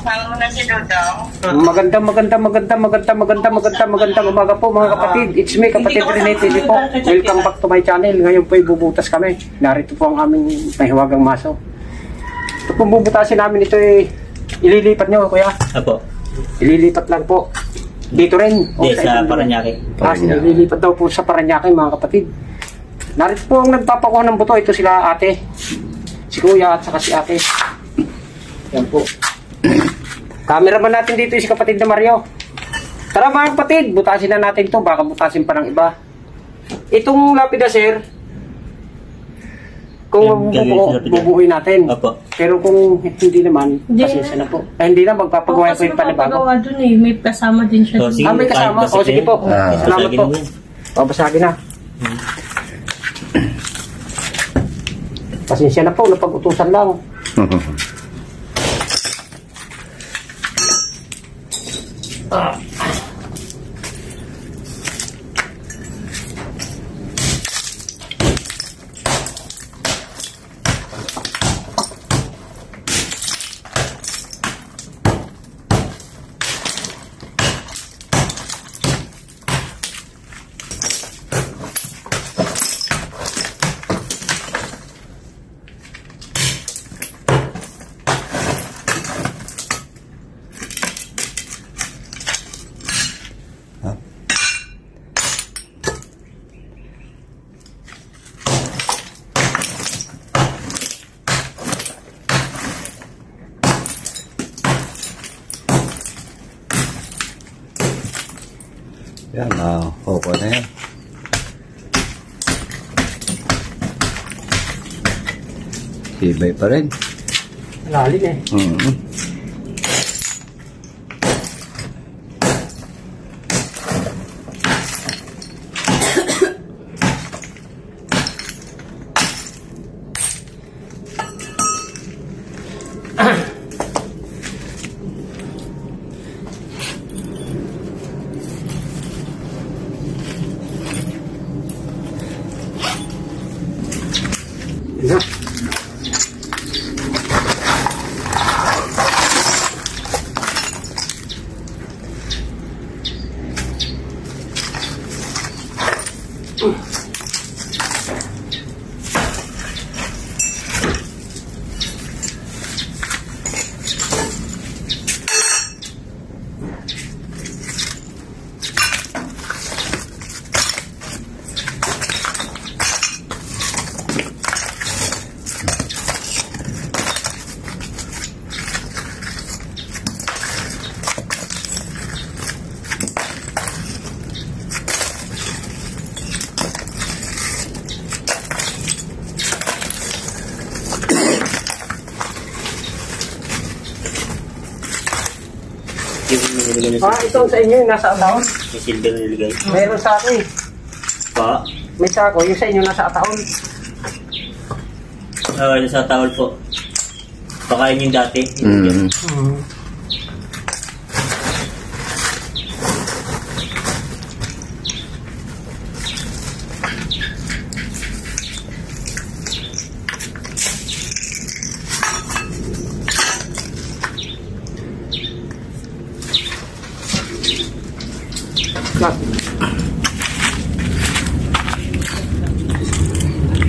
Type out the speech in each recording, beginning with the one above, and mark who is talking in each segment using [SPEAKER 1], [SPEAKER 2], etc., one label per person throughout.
[SPEAKER 1] Kasama mo na si Dodong.
[SPEAKER 2] Magandang umaga po mga kapatid. It's me, kapatid Rene TV po. Welcome back to my channel. Ngayon po bubutas kami. Narito po ang aming mahiwagang maso. Ito pong bubutasin namin ito ililipat nyo kuya.
[SPEAKER 3] Apo.
[SPEAKER 2] Ililipat lang po. Dito rin.
[SPEAKER 3] Yes, sa Paranaque.
[SPEAKER 2] Ililipat daw po sa Paranaque mga kapatid. Narito po ang nagpapakuha ng buto. Ito sila ate. Si kuya at saka si ate. Yan po. Cameraman natin dito si kapatid na Mario. Tara mga kapatid, butasin na natin to. Baka butasin pa ng iba. Itong lapida sir, kung bubuuin natin.
[SPEAKER 3] Opo.
[SPEAKER 2] Pero kung hindi naman, pasensya na po. Hindi na, magpapagawa ko yung panibago.
[SPEAKER 4] Magpapagawa dun may kasama din siya.
[SPEAKER 2] May kasama? O sige po. Salamat po. Basagin na. Pasensya na po, napag-utusan lang.
[SPEAKER 5] Yan, hoko na yan. Sibay pa rin.
[SPEAKER 2] Lalim eh. Ito. Itong sa inyo yung nasa ataon?
[SPEAKER 3] May silver niligay.
[SPEAKER 2] Mayroon sa ako eh.
[SPEAKER 3] Pa?
[SPEAKER 2] May sako, yung sa inyo nasa ataon.
[SPEAKER 3] Sa towel po. Pakain yung dati.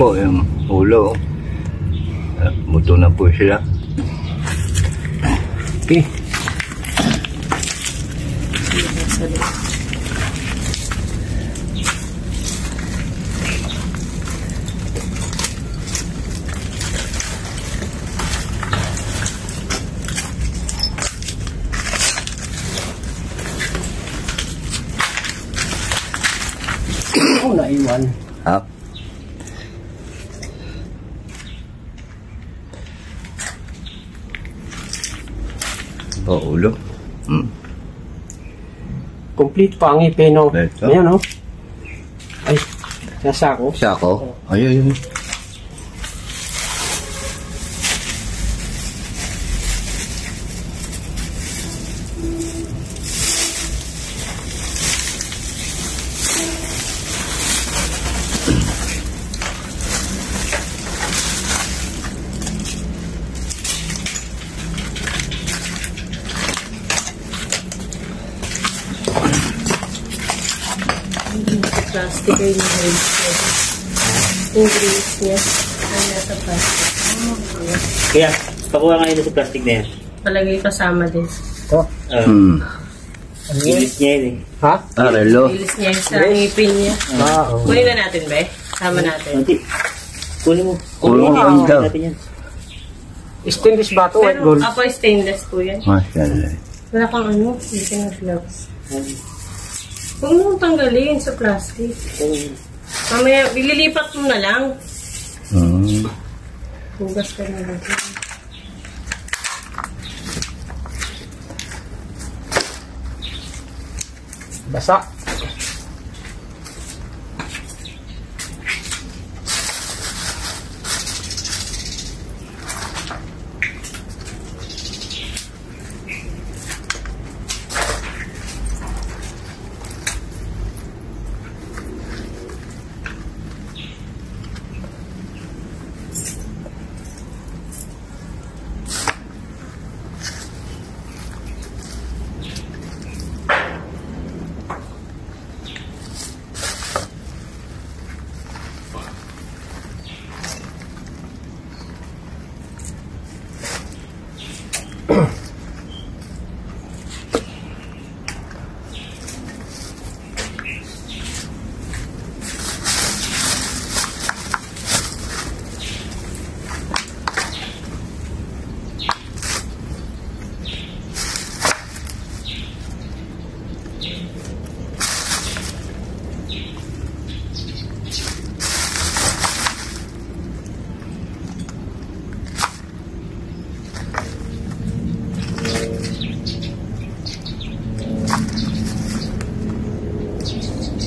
[SPEAKER 5] Po, yung ulo. Buto na po sila.
[SPEAKER 2] Okay. Naiwan.
[SPEAKER 5] Ulo.
[SPEAKER 2] Complete pa ang ipin, no? Ayan, no? Ay, nasa ako.
[SPEAKER 5] Sako? Ayun.
[SPEAKER 4] plastic ay yung grades niya. Yung grades niya ay nasa plastic.
[SPEAKER 3] Kaya, pakuha nga yun sa plastic na yan.
[SPEAKER 4] Palagay kasama din.
[SPEAKER 2] Ito.
[SPEAKER 3] Inis niya yun eh.
[SPEAKER 2] Ha?
[SPEAKER 5] Relo.
[SPEAKER 4] Bilis niya sa ngipin niya.
[SPEAKER 2] Oo.
[SPEAKER 4] Kunin na natin, be. Sama natin.
[SPEAKER 3] Kunti. Kunin mo.
[SPEAKER 5] Kunin mo,
[SPEAKER 3] Kunin
[SPEAKER 5] daw.
[SPEAKER 3] natin yan.
[SPEAKER 2] Stainless ba ito? White
[SPEAKER 4] Pero
[SPEAKER 2] gold?
[SPEAKER 4] apoy stainless po yan.
[SPEAKER 5] Masyallah.
[SPEAKER 4] Wala kang ano, dito na gloves. Huwag mo kong tanggalin sa plastic. Mamaya, ililipat mo na lang. Hugas ka na lang.
[SPEAKER 2] Basa.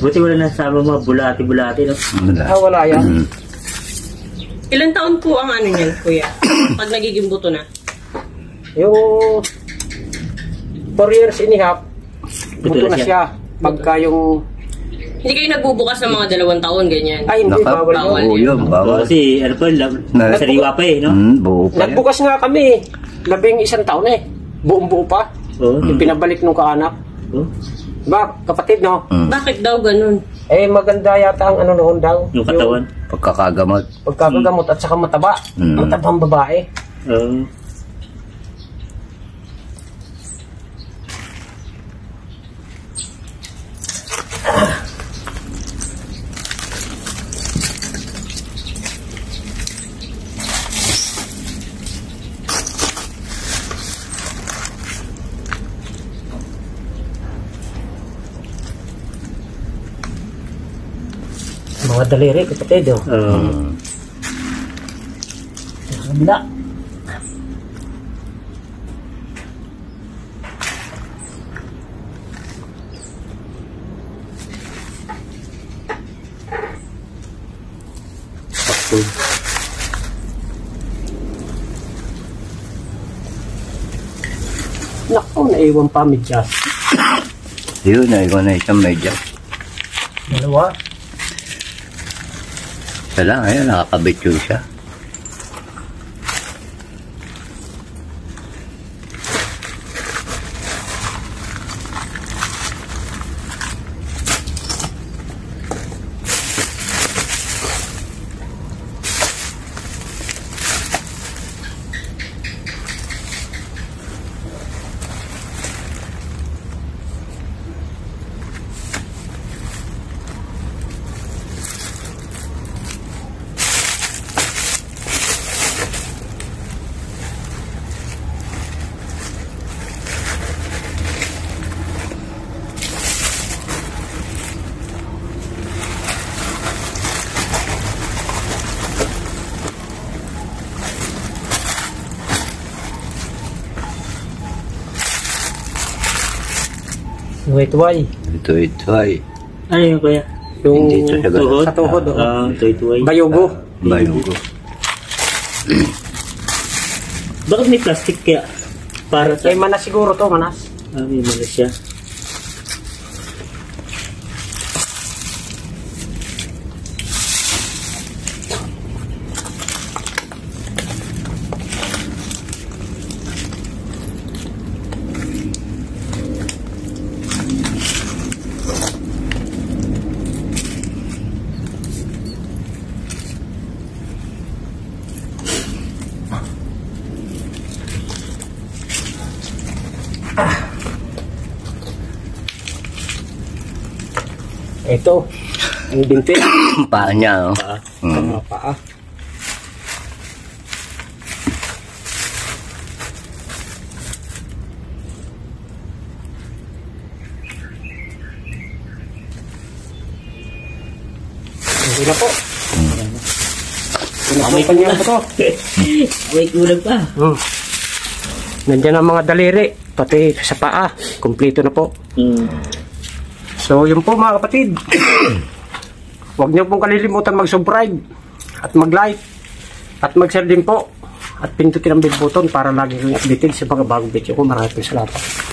[SPEAKER 3] Buti wala nasama mga bulati-bulati, no?
[SPEAKER 2] Ah, wala yan.
[SPEAKER 4] Ilan taon po ang ano niyan, kuya? Pag nagiging buto na?
[SPEAKER 2] Yung 4 years and a half, buto na siya. Pagka yung...
[SPEAKER 4] Hindi kayo nagbubukas ng mga 2 taon, ganyan.
[SPEAKER 2] Ay, hindi, bawal yun.
[SPEAKER 5] Oo, yun, bawal.
[SPEAKER 3] Kasi, ano pa, sariwa pa eh, no?
[SPEAKER 5] Buo pa yan.
[SPEAKER 2] Nagbukas nga kami. 11 taon eh. Buong-buo pa.
[SPEAKER 3] Oo.
[SPEAKER 2] Yung pinabalik nung kaanak.
[SPEAKER 3] Oh.
[SPEAKER 2] Diba, kapatid, no?
[SPEAKER 4] Bakit daw ganun?
[SPEAKER 2] Eh, maganda yata ang ano noon daw.
[SPEAKER 3] Yung katawan.
[SPEAKER 5] Pagkakagamot.
[SPEAKER 2] Pagkakagamot at saka mataba. Matabang babae.
[SPEAKER 3] Oo.
[SPEAKER 2] Mga daliri, kapatid, oh. Kabila. Naku, naiwan pa medyas.
[SPEAKER 5] Yun, ikaw na isang medya.
[SPEAKER 2] Dalawa.
[SPEAKER 5] Isa lang, ayun, nakakabit yun siya.
[SPEAKER 2] Tuway-tuway.
[SPEAKER 5] Ito ay.
[SPEAKER 3] Ano yun, kuya?
[SPEAKER 2] Yung
[SPEAKER 5] Dito sa
[SPEAKER 3] Tuhod?
[SPEAKER 2] sa tuhod, oh.
[SPEAKER 3] Tuway-tuway.
[SPEAKER 2] Bayugo.
[SPEAKER 5] Bayugo.
[SPEAKER 3] Bakit may plastic kaya? Para sa...
[SPEAKER 2] Eh, manas siguro to, manas.
[SPEAKER 3] May malas siya.
[SPEAKER 2] Ito. Ang binti.
[SPEAKER 5] Paa niya, oh.
[SPEAKER 2] Ang mga paa. Okay na po. Ito na po ang kanyang buto.
[SPEAKER 3] Wait, kulang pa.
[SPEAKER 2] Nandiyan ang mga daliri, pati sa paa. Kompleto na po. So, yun po mga kapatid. Huwag niyo pong kalilimutan mag-subscribe at mag-like at mag-share din po at pindutin ang bell button para lagi kayong updated sa mga bagong video ko. Maraming salamat.